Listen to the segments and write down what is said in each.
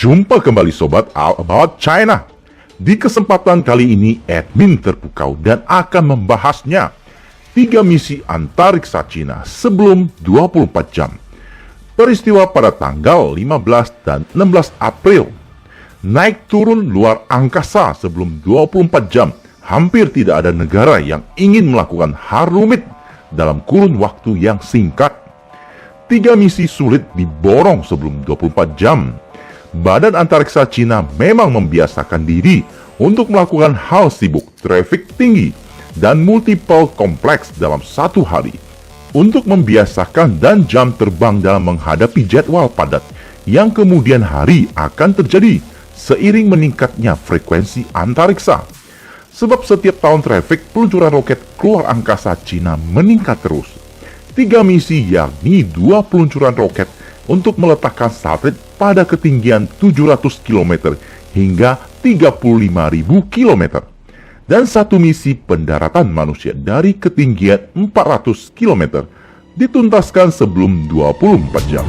Jumpa kembali Sobat All About China. Di kesempatan kali ini, admin terpukau dan akan membahasnya 3 misi antariksa Cina sebelum 24 jam. Peristiwa pada tanggal 15 dan 16 April. Naik turun luar angkasa sebelum 24 jam. Hampir tidak ada negara yang ingin melakukan hal rumit dalam kurun waktu yang singkat. 3 misi sulit diborong sebelum 24 jam. Badan Antariksa Cina memang membiasakan diri untuk melakukan hal sibuk, trafik tinggi, dan multiple kompleks dalam satu hari. Untuk membiasakan dan jam terbang dalam menghadapi jadwal padat yang kemudian hari akan terjadi seiring meningkatnya frekuensi antariksa. Sebab setiap tahun trafik peluncuran roket keluar angkasa Cina meningkat terus. 3 misi yakni 2 peluncuran roket untuk meletakkan satelit pada ketinggian 700 km hingga 35.000 km. Dan 1 misi pendaratan manusia dari ketinggian 400 km dituntaskan sebelum 24 jam.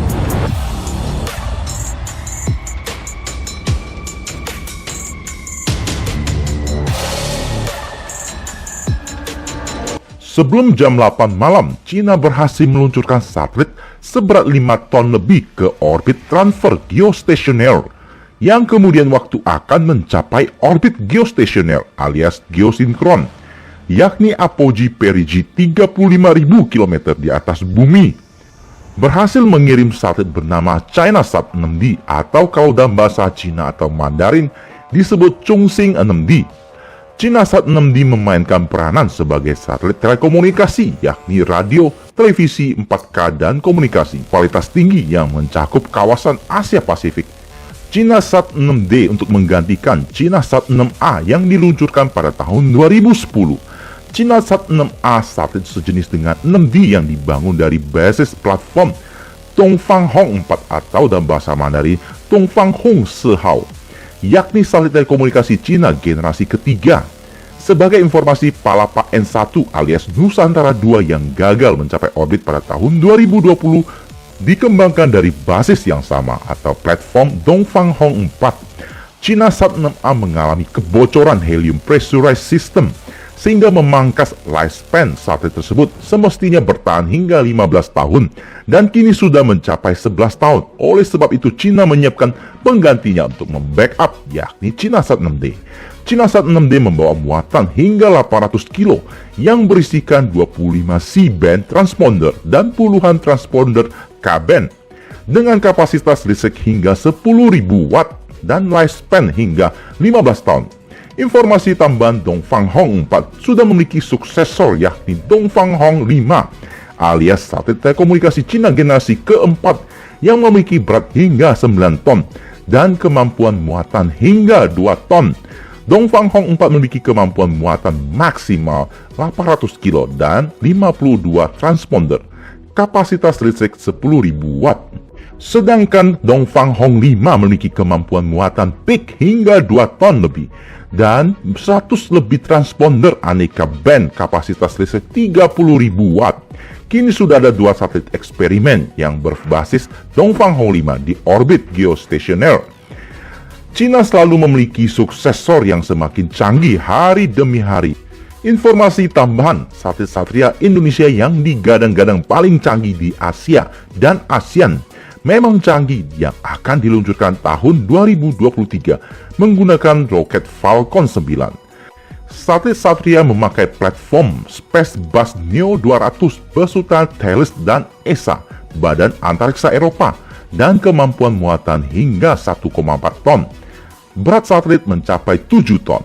Sebelum jam 8 malam, Cina berhasil meluncurkan satelit seberat 5 ton lebih ke orbit transfer geostasioner, yang kemudian waktu akan mencapai orbit geostasioner alias geosinkron, yakni apogee perigee 35.000 km di atas bumi. Berhasil mengirim satelit bernama ChinaSat 6D atau kalau dalam bahasa Cina atau Mandarin disebut Chongqing 6D. ChinaSat 6D memainkan peranan sebagai satelit telekomunikasi, yakni radio, televisi 4K, dan komunikasi kualitas tinggi yang mencakup kawasan Asia Pasifik. ChinaSat 6D untuk menggantikan ChinaSat 6A yang diluncurkan pada tahun 2010. ChinaSat 6A satelit sejenis dengan 6D yang dibangun dari basis platform Dongfanghong 4 atau dalam bahasa Mandarin Dongfanghong 4号, yakni satelit telekomunikasi Cina generasi ketiga. Sebagai informasi, Palapa N1 alias Nusantara 2 yang gagal mencapai orbit pada tahun 2020 dikembangkan dari basis yang sama atau platform Dongfanghong 4. ChinaSat 6A mengalami kebocoran helium pressurized system sehingga memangkas lifespan satelit tersebut semestinya bertahan hingga 15 tahun dan kini sudah mencapai 11 tahun. Oleh sebab itu Cina menyiapkan penggantinya untuk membackup, yakni ChinaSat 6D. ChinaSat 6D membawa muatan hingga 800 kilo yang berisikan 25 C-band transponder dan puluhan transponder K-band dengan kapasitas listrik hingga 10.000 watt dan lifespan hingga 15 tahun. Informasi tambahan, Dongfanghong 4 sudah memiliki suksesor yakni Dongfanghong 5 alias satelit telekomunikasi Cina generasi keempat yang memiliki berat hingga 9 ton dan kemampuan muatan hingga 2 ton. Dongfanghong 4 memiliki kemampuan muatan maksimal 800 kilo dan 52 transponder, kapasitas listrik 10.000 watt. Sedangkan Dongfanghong 5 memiliki kemampuan muatan peak hingga 2 ton lebih dan 100 lebih transponder aneka band, kapasitas listrik 30.000 watt. Kini sudah ada 2 satelit eksperimen yang berbasis Dongfanghong 5 di orbit geostasioner. Cina selalu memiliki suksesor yang semakin canggih hari demi hari. Informasi tambahan, satelit Satria Indonesia yang digadang-gadang paling canggih di Asia dan ASEAN memang canggih yang akan diluncurkan tahun 2023 menggunakan roket Falcon 9. Satelit Satria memakai platform Spacebus Neo 200 besutan Thales dan ESA, Badan Antariksa Eropa, dan kemampuan muatan hingga 1,4 ton. Berat satelit mencapai 7 ton.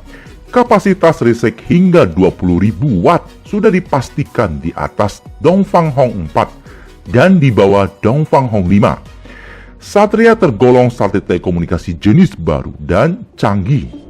Kapasitas listrik hingga 20.000 watt sudah dipastikan di atas Dongfanghong 4 dan di bawah Dongfanghong 5. Satria tergolong satelit telekomunikasi jenis baru dan canggih.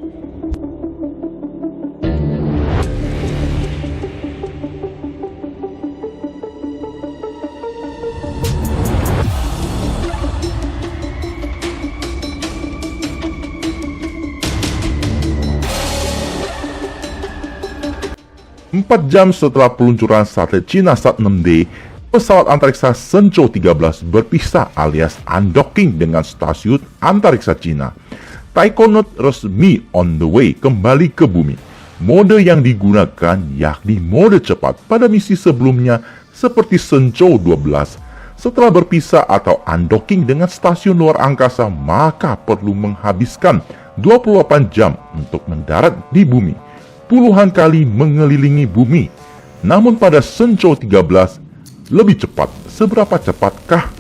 Empat jam setelah peluncuran satelit ChinaSat 6D, pesawat antariksa Shenzhou 13 berpisah alias undocking dengan stasiun antariksa Cina. Taikonaut resmi on the way kembali ke bumi. Mode yang digunakan yakni mode cepat pada misi sebelumnya seperti Shenzhou 12. Setelah berpisah atau undocking dengan stasiun luar angkasa, maka perlu menghabiskan 28 jam untuk mendarat di bumi, puluhan kali mengelilingi bumi. Namun pada Shenzhou 13 lebih cepat. Seberapa cepatkah?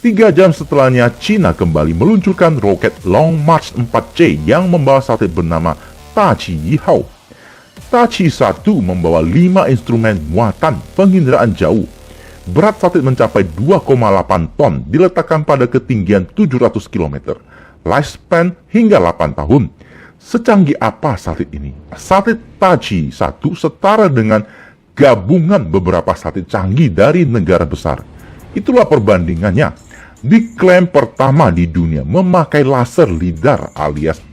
Tiga jam setelahnya, Cina kembali meluncurkan roket Long March 4C yang membawa satelit bernama Tachi Yihao. Tachi 1 membawa 5 instrumen muatan penginderaan jauh. Berat satelit mencapai 2,8 ton, diletakkan pada ketinggian 700 km. Lifespan hingga 8 tahun. Secanggih apa satelit ini? Satelit Tachi 1 setara dengan gabungan beberapa satelit canggih dari negara besar. Itulah perbandingannya. Diklaim pertama di dunia memakai laser lidar alias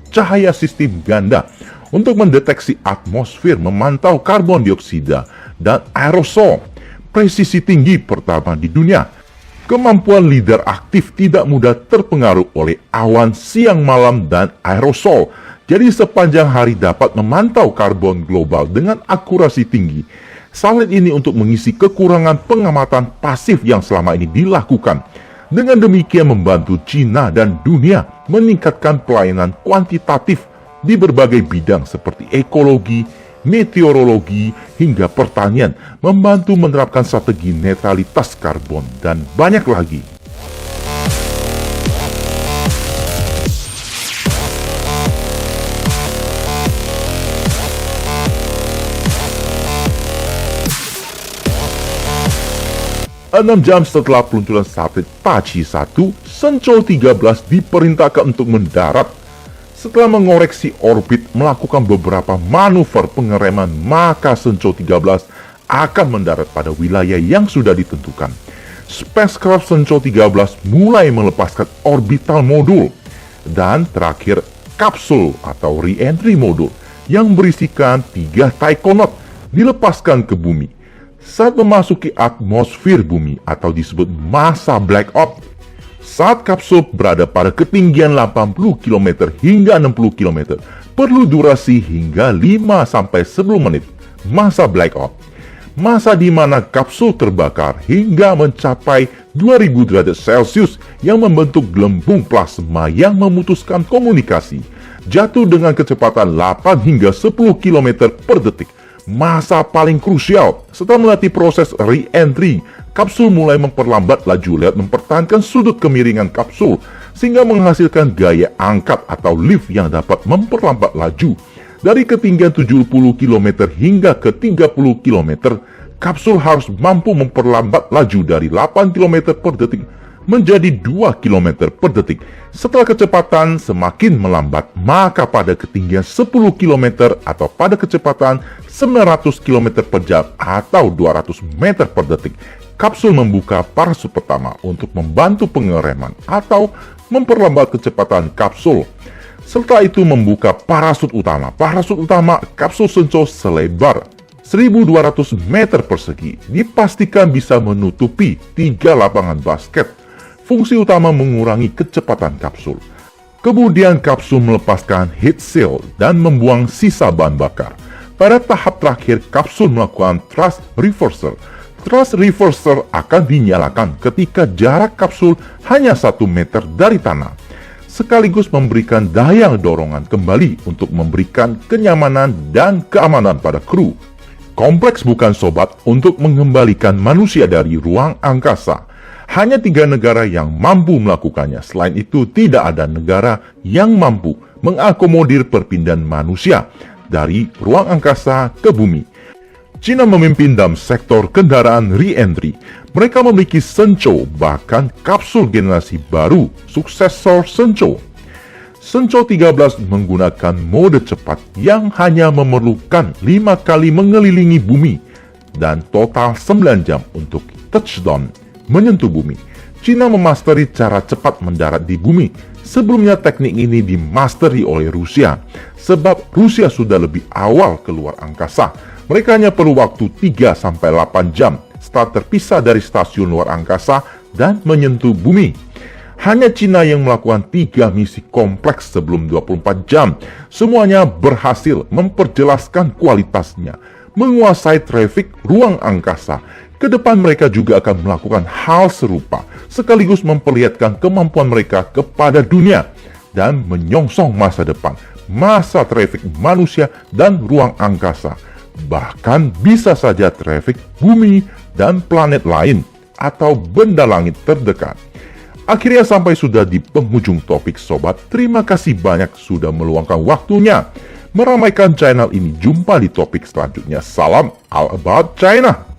cahaya sistem ganda untuk mendeteksi atmosfer, memantau karbon dioksida dan aerosol. Presisi tinggi pertama di dunia. Kemampuan lidar aktif tidak mudah terpengaruh oleh awan siang malam dan aerosol. Jadi sepanjang hari dapat memantau karbon global dengan akurasi tinggi. Satelit ini untuk mengisi kekurangan pengamatan pasif yang selama ini dilakukan. Dengan demikian membantu Cina dan dunia meningkatkan pelayanan kuantitatif di berbagai bidang seperti ekologi, meteorologi, hingga pertanian, membantu menerapkan strategi netralitas karbon, dan banyak lagi. Enam jam setelah peluncuran satelit Tachi 1, Shenzhou 13 diperintahkan untuk mendarat. Setelah mengoreksi orbit, melakukan beberapa manuver pengereman, maka Shenzhou 13 akan mendarat pada wilayah yang sudah ditentukan. Spacecraft Shenzhou 13 mulai melepaskan orbital modul, dan terakhir kapsul atau re-entry modul yang berisikan 3 taikonaut dilepaskan ke bumi. Saat memasuki atmosfer bumi atau disebut masa blackout, saat kapsul berada pada ketinggian 80 km hingga 60 km, perlu durasi hingga 5-10 menit. Masa blackout, masa di mana kapsul terbakar hingga mencapai 2000 derajat Celcius yang membentuk gelembung plasma yang memutuskan komunikasi, jatuh dengan kecepatan 8 hingga 10 km per detik. Masa paling krusial, setelah melatih proses re-entry, kapsul mulai memperlambat laju lewat mempertahankan sudut kemiringan kapsul sehingga menghasilkan gaya angkat atau lift yang dapat memperlambat laju. Dari ketinggian 70 km hingga ke 30 km, kapsul harus mampu memperlambat laju dari 8 km per detik menjadi 2 km per detik. Setelah kecepatan semakin melambat, maka pada ketinggian 10 km atau pada kecepatan 900 km per jam atau 200 meter per detik, kapsul membuka parasut pertama untuk membantu pengereman atau memperlambat kecepatan kapsul. Setelah itu membuka parasut utama. Parasut utama kapsul Shenzhou selebar 1200 meter persegi dipastikan bisa menutupi 3 lapangan basket. Fungsi utama mengurangi kecepatan kapsul. Kemudian kapsul melepaskan heat seal dan membuang sisa bahan bakar. Pada tahap terakhir, kapsul melakukan thrust reverser. Thrust reverser akan dinyalakan ketika jarak kapsul hanya 1 meter dari tanah, sekaligus memberikan daya dorongan kembali untuk memberikan kenyamanan dan keamanan pada kru. Kompleks bukan sobat untuk mengembalikan manusia dari ruang angkasa. Hanya 3 negara yang mampu melakukannya. Selain itu, tidak ada negara yang mampu mengakomodir perpindahan manusia dari ruang angkasa ke bumi. Cina memimpin dalam sektor kendaraan re-entry. Mereka memiliki Shenzhou, bahkan kapsul generasi baru, suksesor Shenzhou. Shenzhou 13 menggunakan mode cepat yang hanya memerlukan 5 kali mengelilingi bumi dan total 9 jam untuk touchdown menyentuh bumi. China memasteri cara cepat mendarat di bumi. Sebelumnya teknik ini dimasteri oleh Rusia, sebab Rusia sudah lebih awal keluar angkasa. Mereka hanya perlu waktu 3-8 jam setelah terpisah dari stasiun luar angkasa dan menyentuh bumi. Hanya China yang melakukan 3 misi kompleks sebelum 24 jam. Semuanya berhasil memperjelaskan kualitasnya, menguasai trafik ruang angkasa. Kedepan mereka juga akan melakukan hal serupa, sekaligus memperlihatkan kemampuan mereka kepada dunia dan menyongsong masa depan, masa trafik manusia dan ruang angkasa. Bahkan bisa saja trafik bumi dan planet lain atau benda langit terdekat. Akhirnya sampai sudah di penghujung topik sobat. Terima kasih banyak sudah meluangkan waktunya meramaikan channel ini. Jumpa di topik selanjutnya. Salam All About China.